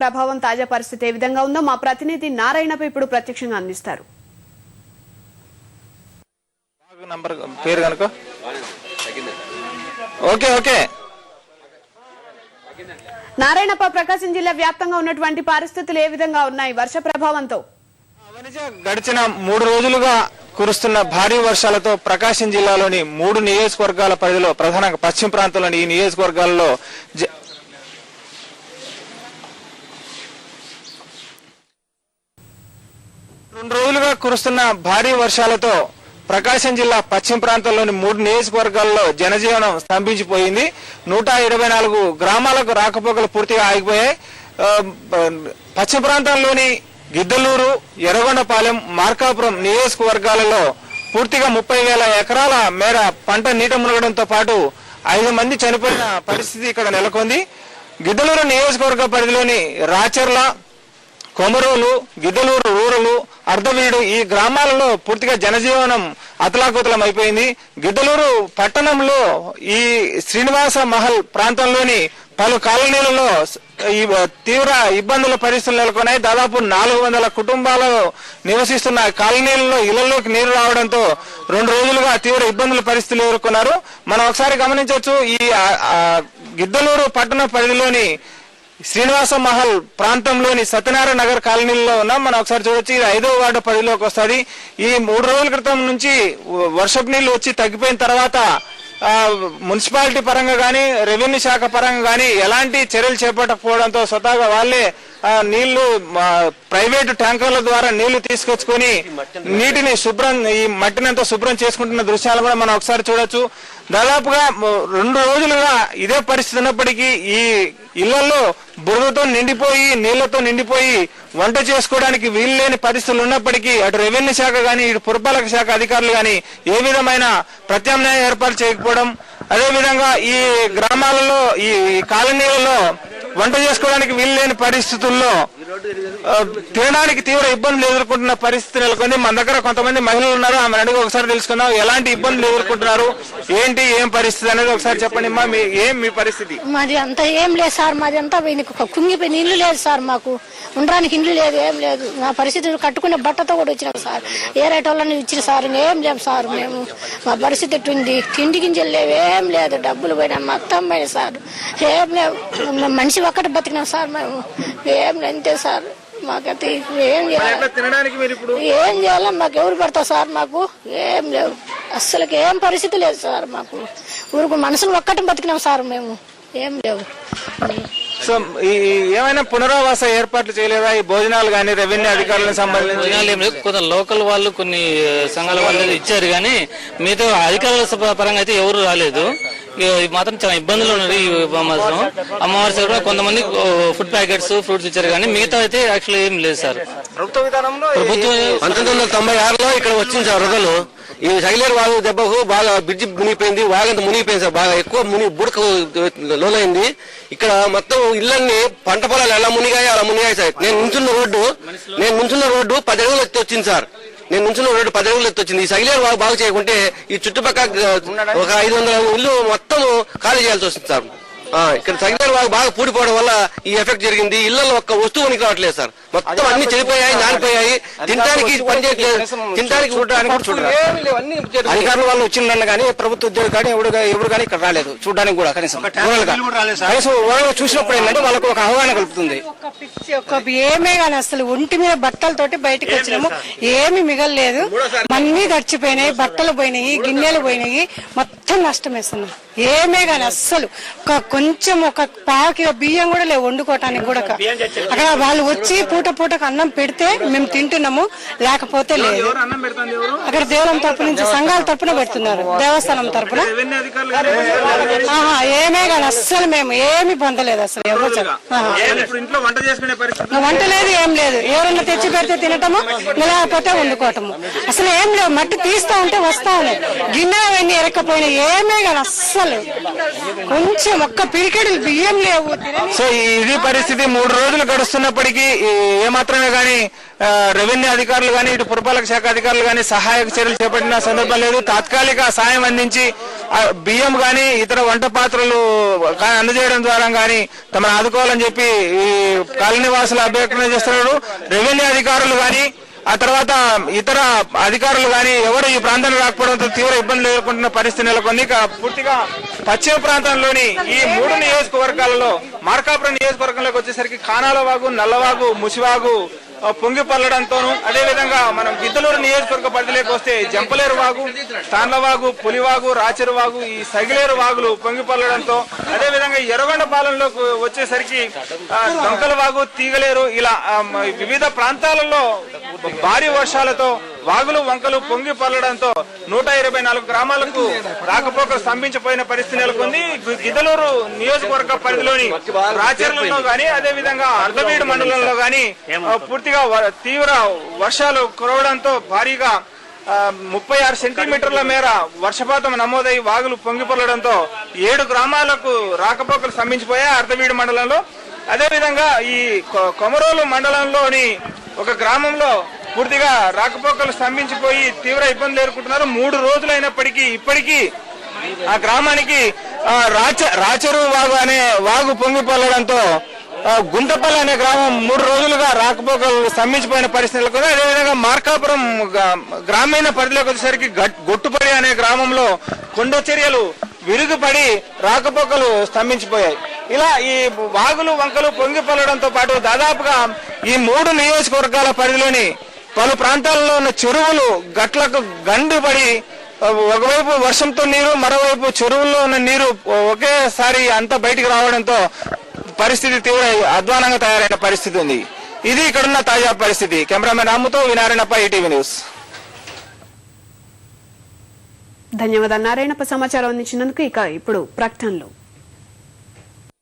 ప్రభావం తాజా పరిస్థితి ఏ విధంగా ఉందో మా ప్రతినిధి నారాయణపై ఇప్పుడు ప్రత్యక్షంగా అందిస్తారు. నారాయణప్ప, ప్రకాశం జిల్లా వ్యాప్తంగా ఉన్నటువంటి పరిస్థితులు ఏ విధంగా ఉన్నాయి వర్ష ప్రభావంతో? గడిచిన 3 రోజులుగా కురుస్తున్న భారీ వర్షాలతో ప్రకాశం జిల్లాలోని 3 నియోజకవర్గాల పరిధిలో ప్రధానంగా పశ్చిమ ప్రాంతంలోని ఈ నియోజకవర్గాల్లో 2 రోజులుగా కురుస్తున్న భారీ వర్షాలతో ప్రకాశం జిల్లా పశ్చిమ ప్రాంతంలోని 3 నియోజకవర్గాల్లో జనజీవనం స్తంభించిపోయింది. 124 గ్రామాలకు రాకపోకలు పూర్తిగా ఆగిపోయాయి. పశ్చిమ ప్రాంతంలోని గిద్దలూరు, ఎర్రగొండపాలెం, మార్కాపురం నియోజకవర్గాలలో పూర్తిగా 30,000 ఎకరాల మేర పంట నీట మునగడంతో పాటు 5 మంది చనిపోయిన పరిస్థితి ఇక్కడ నెలకొంది. గిద్దలూరు నియోజకవర్గ పరిధిలోని రాచర్ల, కొమరోలు, గిద్దలూరు రూరలు, అర్ధవీడు ఈ గ్రామాలలో పూర్తిగా జనజీవనం అతలాకుతలం అయిపోయింది. గిద్దలూరు పట్టణంలో ఈ శ్రీనివాస మహల్ ప్రాంతంలోని పలు కాలనీలలో తీవ్ర ఇబ్బందుల పరిస్థితులు నెలకొన్నాయి. దాదాపు 400 కుటుంబాలు నివసిస్తున్న కాలనీలలో ఇళ్లలోకి నీరు రావడంతో 2 రోజులుగా తీవ్ర ఇబ్బందుల పరిస్థితులు ఎదుర్కొన్నారు. మనం ఒకసారి గమనించవచ్చు, ఈ గిద్దలూరు పట్టణ పరిధిలోని శ్రీనివాస మహల్ ప్రాంతంలోని సత్యనారాయణ నగర్ కాలనీలో ఉన్నాం. మనం ఒకసారి చూడొచ్చు, ఇది 5వ వార్డు పరిధిలోకి వస్తుంది. ఈ 3 రోజుల క్రితం నుంచి వర్షపు నీళ్లు వచ్చి తగ్గిపోయిన తర్వాత మున్సిపాలిటీ పరంగా గానీ, రెవెన్యూ శాఖ పరంగా గానీ ఎలాంటి చర్యలు చేపట్టకపోవడంతో స్వతహాగా వాళ్లే నీళ్లు ప్రైవేటు ట్యాంకర్ల ద్వారా నీళ్లు తీసుకొచ్చుకొని నీటిని ఈ మట్టినంతా శుభ్రం చేసుకుంటున్న దృశ్యాలు కూడా మనం ఒకసారి చూడొచ్చు. దాదాపుగా 2 రోజులుగా ఇదే పరిస్థితి ఉన్నప్పటికీ ఈ ఇళ్లలో బురదతో నిండిపోయి నీళ్లతో నిండిపోయి వంట చేసుకోవడానికి వీలు లేని పరిస్థితులు ఉన్నప్పటికీ అటు రెవెన్యూ శాఖ గానీ, ఇటు పురపాలక శాఖ అధికారులు గానీ ఏ విధమైన ప్రత్యామ్నాయ ఏర్పాటు చేయకపోవడం, అదేవిధంగా ఈ గ్రామాలలో ఈ కాలనీలలో వంట చేసుకోవడానికి వీలు లేని పరిస్థితుల్లో తినడానికి తీవ్ర ఇబ్బందులు ఎదుర్కొంటున్న పరిస్థితి నెలకొంది. మన దగ్గర కొంతమంది మహిళలు ఉన్నారు, ఆమె అడిగి ఒకసారి తెలుసుకుందాం. ఎలాంటి ఇబ్బందులు ఎదుర్కొంటున్నారు, ఏం పరిస్థితి అనేది ఒకసారి చెప్పండి. మీ పరిస్థితి? మాది అంతా ఏం లేదు సార్, మాది అంతా కుంగిపోయి నీళ్లు లేదు సార్, మాకు ఉండడానికి ఇండ్లు లేదు, ఏం లేదు. నా పరిస్థితి కట్టుకునే బట్టతో కూడా వచ్చినాం సార్, ఏ రేట్ వాళ్ళని ఇచ్చిన సార్, ఏం లేము సార్. మేము మా పరిస్థితి ఎట్టుంది, తిండి గింజలు లేవు, ఏం లేదు, డబ్బులు పోయినా మొత్తం పోయినా సార్, ఏం లేవు. మనిషి ఒక్కటి బతికినాం సార్, మేము ఏం అంతే సార్. మాకైతే ఏం చేయాలి, మాకు ఎవరు పెడతారు సార్, మాకు ఏం లేవు, అస్సలకి ఏం పరిస్థితి లేదు సార్. మాకు ఊరుకు మనుషులు ఒక్కటి బతికినాం సార్, మేము ఏం లేవు. సో ఏమైనా పునరావాస ఏర్పాట్లు చేయలేదా? ఈ భోజనాలు కానీ రెవెన్యూ అధికారులకు సంబంధించి కొంత లోకల్ వాళ్ళు కొన్ని సంఘాల వాళ్ళు ఇచ్చారు, కానీ మిగతా అధికారుల పరంగా అయితే ఎవరు రాలేదు. మాత్రం చాలా ఇబ్బందులు ఉన్నాయి. ఈ అమ్మవారి కూడా కొంతమంది ఫుడ్ ప్యాకెట్స్, ఫ్రూట్స్ ఇచ్చారు, కానీ మిగతా అయితే యాక్చువల్లీ ఏం లేదు సార్. ప్రభుత్వ విధానంలో 1996లో ఇక్కడ వచ్చింది సార్ వరదలు. ఈ సైలేరు వాగు దెబ్బకు బాగా బ్రిడ్జి మునిగిపోయింది, వాగంత మునిగిపోయింది సార్, బాగా ఎక్కువ బుడక లోనైంది. ఇక్కడ మొత్తం ఇళ్లన్నీ పంట పొలాలు ఎలా మునిగాయి అలా మునిగాయి సార్. నేను నుంచున్న రోడ్డు 10 అడుగులు ఎత్తి వచ్చింది సార్. నేను నుంచున్న రోడ్డు 10 అడుగులు ఎత్తి వచ్చింది. ఈ సైలేరు వాగు బాగు చేయకుంటే ఈ చుట్టుపక్కల ఒక 500 ఇల్లు మొత్తం ఖాళీ చేయాల్సి వస్తుంది సార్. ఇక్కడ సైలేరు వాగు బాగా పూడిపోవడం వల్ల ఈ ఎఫెక్ట్ జరిగింది. ఇళ్లలో ఒక్క వస్తువు ఉనికి రావట్లేదు సార్, మొత్తం అన్ని చెడిపోయాయి, నానిపోయాయి. తినడానికి పని చేయట్లేదు, తినడానికి అధికారుల వాళ్ళు వచ్చిందన్న కానీ ప్రభుత్వ ఉద్యోగులు కానీ ఎవరు కానీ ఇక్కడ రాలేదు చూడడానికి కూడా. కనీసం చూసినప్పుడు ఏంటంటే వాళ్ళకు ఒక అవగాహన కలుపుతుంది. ఏమే కానీ అసలు ఒంటి మీద బట్టలతోటి బయటకు వచ్చినాము, ఏమి మిగలలేదు, అన్ని గడిచిపోయినాయి, బట్టలు పోయినాయి, గిన్నెలు పోయినాయి, మొత్తం నష్టం వేస్తున్నాం. ఏమే గాని అస్సలు కొంచెం ఒక పాకి బియ్యం కూడా లేవు వండుకోవటానికి కూడా. అక్కడ వాళ్ళు వచ్చి పూటకు అన్నం పెడితే మేము తింటున్నాము, లేకపోతే లేదు. అక్కడ దేవాలయం తరపు నుంచి సంఘాల తరపున పెడుతున్నారు, దేవస్థానం తరపున. ఏమే గాని అస్సలు మేము ఏమి పొందలేదు అసలు. ఎవరు వంట లేదు, ఏం లేదు. ఎవరన్నా తెచ్చి పెడితే తినటము, లేకపోతే వండుకోవటము. అసలు ఏం లేవు. మట్టి తీస్తా ఉంటే వస్తా ఉన్నాయి, గిన్నె అవన్నీ ఎరక్కపోయినాయి, ఏమే కానీ అస్సలు కొంచెం ఒక్క పిరికెడు బియ్యం లేవు సో ఇది పరిస్థితి 3 రోజులు గడుస్తున్నప్పటికీ ఏమాత్రమే గానీ రెవెన్యూ అధికారులు గానీ ఇటు పురపాలక శాఖ అధికారులు గానీ సహాయక చర్యలు చేపట్టిన సందర్భం లేదు. తాత్కాలిక సాయం అందించి బియ్యం గానీ ఇతర వంట పాత్రలు అందజేయడం ద్వారా గానీ తమను ఆదుకోవాలని చెప్పి ఈ కాలనీ వాసులు అభ్యర్థన చేస్తున్నారు. రెవెన్యూ అధికారులు గానీ ఆ తర్వాత ఇతర అధికారులు గానీ ఎవరు ఈ ప్రాంతానికి రాకపోవడంతో తీవ్ర ఇబ్బందులు ఎదుర్కొంటున్న పరిస్థితి నెలకొంది. పూర్తిగా పశ్చిమ ప్రాంతంలోని ఈ 3 నియోజకవర్గాలలో మార్కాపురం నియోజకవర్గంలోకి వచ్చేసరికి ఖానాలవాగు, నల్లవాగు, ముసివాగు పొంగి పల్లడంతోను, అదేవిధంగా మనం గిద్దలూరు నియోజకవర్గ పరిధిలోకి వస్తే జంపలేరు వాగు, తాండ్లవాగు, పులివాగు, రాచెరువాగు, ఈ సగిలేరు వాగులు పొంగి పల్లడంతో, అదేవిధంగా ఎర్రగొండపాలెంలోకి వచ్చేసరికి దొంకల వాగు, తీగలేరు ఇలా వివిధ ప్రాంతాలలో భారీ వర్షాలతో వాగులు వంకలు పొంగి పల్లడంతో 124 గ్రామాలకు రాకపోకలు స్తంభించిపోయిన పరిస్థితి నెలకొంది. గిద్దలూరు నియోజకవర్గ పరిధిలోని రాచెర్లలో గానీ అదేవిధంగా అర్ధవీడు మండలంలో గానీ పూర్తిగా తీవ్ర వర్షాలు కురవడంతో భారీగా 36 సెంటీమీటర్ల మేర వర్షపాతం నమోదై వాగులు పొంగిపొల్లడంతో 7 గ్రామాలకు రాకపోకలు స్తంభించిపోయాయి అర్ధవీడు మండలంలో. అదేవిధంగా ఈ కొమరోలు మండలంలోని ఒక గ్రామంలో పూర్తిగా రాకపోకలు స్తంభించిపోయి తీవ్ర ఇబ్బందులు ఎదుర్కొంటున్నారు. 3 రోజులైనప్పటికీ ఇప్పటికీ ఆ గ్రామానికి రాచెరు వాగు అనే వాగు పొంగిపొల్లడంతో గుంటపల్లి అనే గ్రామం 3 రోజులుగా రాకపోకలు స్తంభించిపోయిన పరిస్థితి నెలకొంది. అదేవిధంగా మార్కాపురం గ్రామీణ పరిధిలోకి వచ్చేసరికి గొట్టుపడి అనే గ్రామంలో కొండ చర్యలు విరుగుపడి రాకపోకలు స్తంభించిపోయాయి. ఇలా ఈ వాగులు వంకలు పొంగిపల్లడంతో పాటు దాదాపుగా ఈ 3 నియోజకవర్గాల పరిధిలోని పలు ప్రాంతాల్లో ఉన్న చెరువులు గట్లకు గండిపడి ఒకవైపు వర్షంతో నీరు, మరోవైపు చెరువుల్లో ఉన్న నీరు ఒకేసారి అంతా బయటికి రావడంతో పరిస్థితి తీవ్ర అధ్వానంగా తయారైన పరిస్థితి ఉంది. ఇది ఇక్కడున్న తాజా పరిస్థితి. కెమెరామెన్ రాముతో నారాయణప్ప, ఈటీవీ న్యూస్. ధన్యవాదాలు నారాయణప్ప సమాచారం అందించినందుకు. ఇప్పుడు ప్రకటనలు.